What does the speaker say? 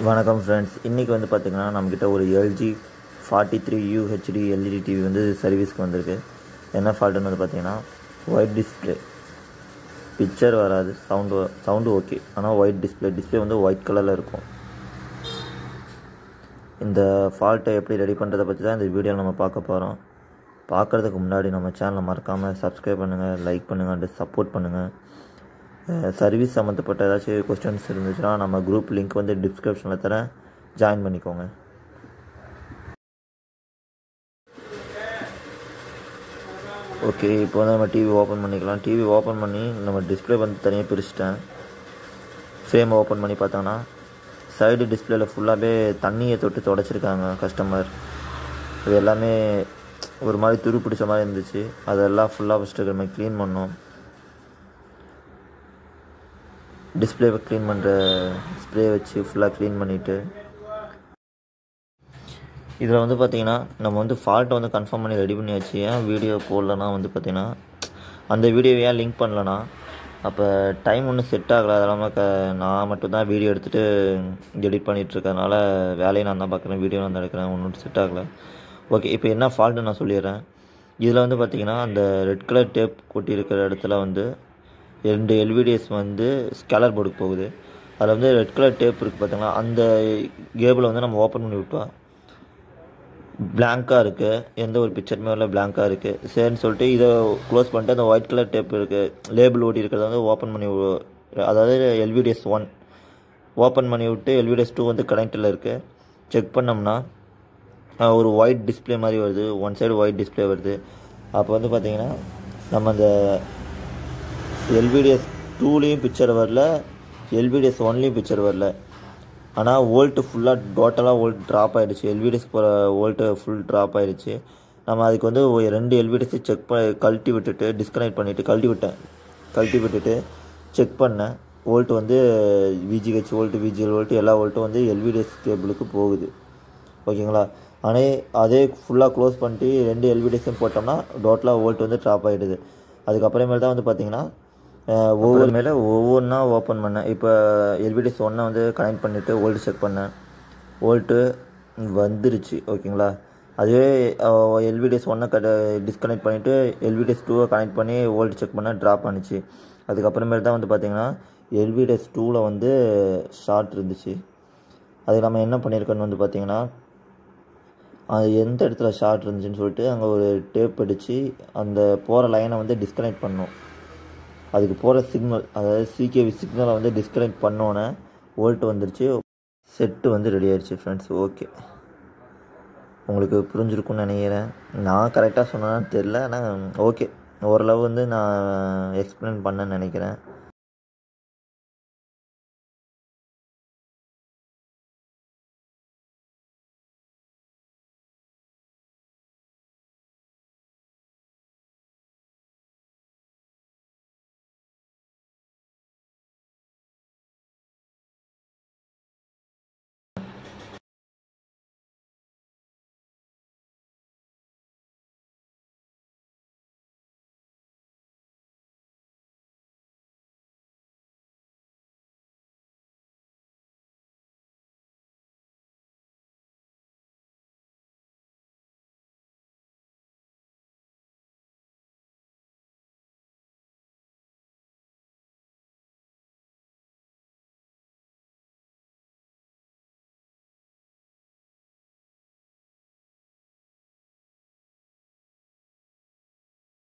வணக்கம் ஃப்ரெண்ட்ஸ், இன்றைக்கி வந்து பார்த்திங்கன்னா நம்மக்கிட்ட ஒரு LG 43U HD LED TV வந்து சர்வீஸ்க்கு வந்திருக்கு. என்ன ஃபால்ட்டுன்னு வந்து பார்த்திங்கன்னா, ஒயிட் டிஸ்பிளே, பிக்சர் வராது, சவுண்டு ஓகே, ஆனால் ஒயிட் டிஸ்பிளே வந்து ஒயிட் கலரில் இருக்கும். இந்த ஃபால்ட்டை எப்படி ரெடி பண்ணுறதை பற்றி தான் இந்த வீடியோவில் நம்ம பார்க்க போகிறோம். பார்க்குறதுக்கு முன்னாடி நம்ம சேனலை மறக்காமல் சப்ஸ்கிரைப் பண்ணுங்கள், லைக் பண்ணுங்கள் அண்ட் சப்போர்ட் பண்ணுங்கள். சர்வீஸ் சம்மந்தப்பட்ட ஏதாச்சும் கொஸ்டின்ஸ் இருந்துச்சுன்னா நம்ம குரூப் லிங்க் வந்து டிஸ்கிரிப்ஷனில் தரேன், ஜாயின் பண்ணிக்கோங்க. ஓகே, இப்போ வந்து நம்ம டிவி ஓப்பன் பண்ணிக்கலாம். டிவி ஓப்பன் பண்ணி நம்ம டிஸ்பிளே வந்து தனியாக பிரிச்சுட்டேன். ஃப்ரேம் ஓப்பன் பண்ணி பார்த்தோன்னா சைடு டிஸ்பிளேயில் ஃபுல்லாகவே தண்ணியை தொட்டு தொடச்சிருக்காங்க கஸ்டமர். இது எல்லாமே ஒரு மாதிரி துரு பிடிச்ச மாதிரி இருந்துச்சு. அதெல்லாம் ஃபுல்லாக ஃபஸ்ட்டு நம்ம க்ளீன் பண்ணோம். டிஸ்பிளேவை க்ளீன் பண்ணுற ஸ்ப்ரே வச்சு ஃபுல்லாக க்ளீன் பண்ணிவிட்டு, இதில் வந்து பார்த்திங்கன்னா நம்ம வந்து ஃபால்ட்டை வந்து கன்ஃபார்ம் பண்ணி ரெடி பண்ணியாச்சு. ஏன் வீடியோ போடலன்னா வந்து பார்த்திங்கன்னா, அந்த வீடியோ ஏன் லிங்க் பண்ணலன்னா அப்போ டைம் ஒன்றும் செட் ஆகலை. அது இல்லாமல் நான் மட்டும்தான் வீடியோ எடுத்துகிட்டு எடிட் பண்ணிகிட்ருக்கறனால வேலையை நான் தான் பார்க்குறேன், வீடியோ நான் தான் எடுக்கிறேன், ஒன்றும் செட் ஆகலை. ஓகே, இப்போ என்ன ஃபால்ட்டு நான் சொல்லிடுறேன். இதில் வந்து பார்த்திங்கன்னா அந்த ரெட் கலர் டேப் கொட்டி இருக்கிற இடத்துல வந்து 2 LVDs வந்து ஸ்கேலர் போர்டுக்கு போகுது. அதில் வந்து ரெட் கலர் டேப் இருக்குது பார்த்தீங்களா, அந்த கேபிளை வந்து நம்ம ஓப்பன் பண்ணி விட்டோம். பிளாங்காக இருக்குது, எந்த ஒரு பிக்சருமே வரல, பிளாங்காக இருக்குது. சரின்னு சொல்லிட்டு இதை க்ளோஸ் பண்ணிட்டு அந்த ஒயிட் கலர் டேப் இருக்குது, லேபிள் ஓட்டி இருக்கிறத வந்து ஓப்பன் பண்ணி, அதாவது LVDs 1 ஓப்பன் பண்ணி விட்டு LVDs 2 வந்து கனெக்டில் இருக்குது. செக் பண்ணோம்னா ஒரு ஒயிட் டிஸ்பிளே மாதிரி வருது, ஒன் சைடு ஒயிட் டிஸ்பிளே வருது. அப்போ வந்து பார்த்திங்கன்னா நம்ம அந்த LVDs 2லேயும் பிக்சர் வரல, LVDs 1லேயும் பிக்சர் வரல. ஆனால் வோல்ட்டு ஃபுல்லாக டோட்டலாக வோல்ட் ட்ராப் ஆகிடுச்சு. LVDs போகிற வோல்ட்டு ஃபுல் ட்ராப் ஆகிடுச்சு. நம்ம அதுக்கு வந்து 2 LVDs செக் கழட்டி விட்டுட்டு டிஸ்கனெக்ட் பண்ணிவிட்டு கழட்டி விட்டுட்டு செக் பண்ணேன். வோல்ட்டு வந்து VGH வோல்ட்டு, VGL வோல்ட்டு, எல்லா வோல்ட்டும் வந்து LVDs கேபிளுக்கு போகுது. ஓகேங்களா? ஆனால் அதே ஃபுல்லாக க்ளோஸ் பண்ணிட்டு 2 LVDஸும் போட்டோம்னா டோட்டலாக வோல்ட் வந்து ட்ராப் ஆகிடுது. அதுக்கப்புறமேல் தான் வந்து பார்த்திங்கன்னா ஒவ்வொன்றா ஓப்பன் பண்ணேன். இப்போ LVDs 1 வந்து கனெக்ட் பண்ணிவிட்டு வோல்ட் செக் பண்ணேன், வோல்ட்டு வந்துருச்சு. ஓகேங்களா? அதுவே LVDs 1 டிஸ்கனெக்ட் பண்ணிவிட்டு LVDs 2 கனெக்ட் பண்ணி வோல்ட் செக் பண்ணால் ட்ராப் ஆனிச்சு. அதுக்கப்புறமேல் தான் வந்து பார்த்திங்கன்னா LVDs 2 வந்து ஷார்ட் இருந்துச்சு. அது நம்ம என்ன பண்ணியிருக்கோன்னு வந்து பார்த்திங்கன்னா, அது எந்த இடத்துல ஷார்ட் இருந்துச்சுன்னு சொல்லிட்டு அங்கே ஒரு டேப் அடித்து அந்த போகிற லைனை வந்து டிஸ்கனெக்ட் பண்ணோம். அதுக்கு போகிற சிக்னல், அதாவது CKV சிக்னலை வந்து டிஸ்கனெக்ட் பண்ணோன்னே வோல்ட் வந்துருச்சு. செட்டு வந்து ரெடி ஆயிடுச்சு ஃப்ரெண்ட்ஸ். ஓகே, உங்களுக்கு புரிஞ்சிருக்குன்னு நினைக்கிறேன். நான் கரெக்டாக சொன்னேன்னு தெரில, ஆனால் ஓகே, ஓரளவு வந்து நான் எக்ஸ்பிளைன் பண்ணேன்னு நினைக்கிறேன்.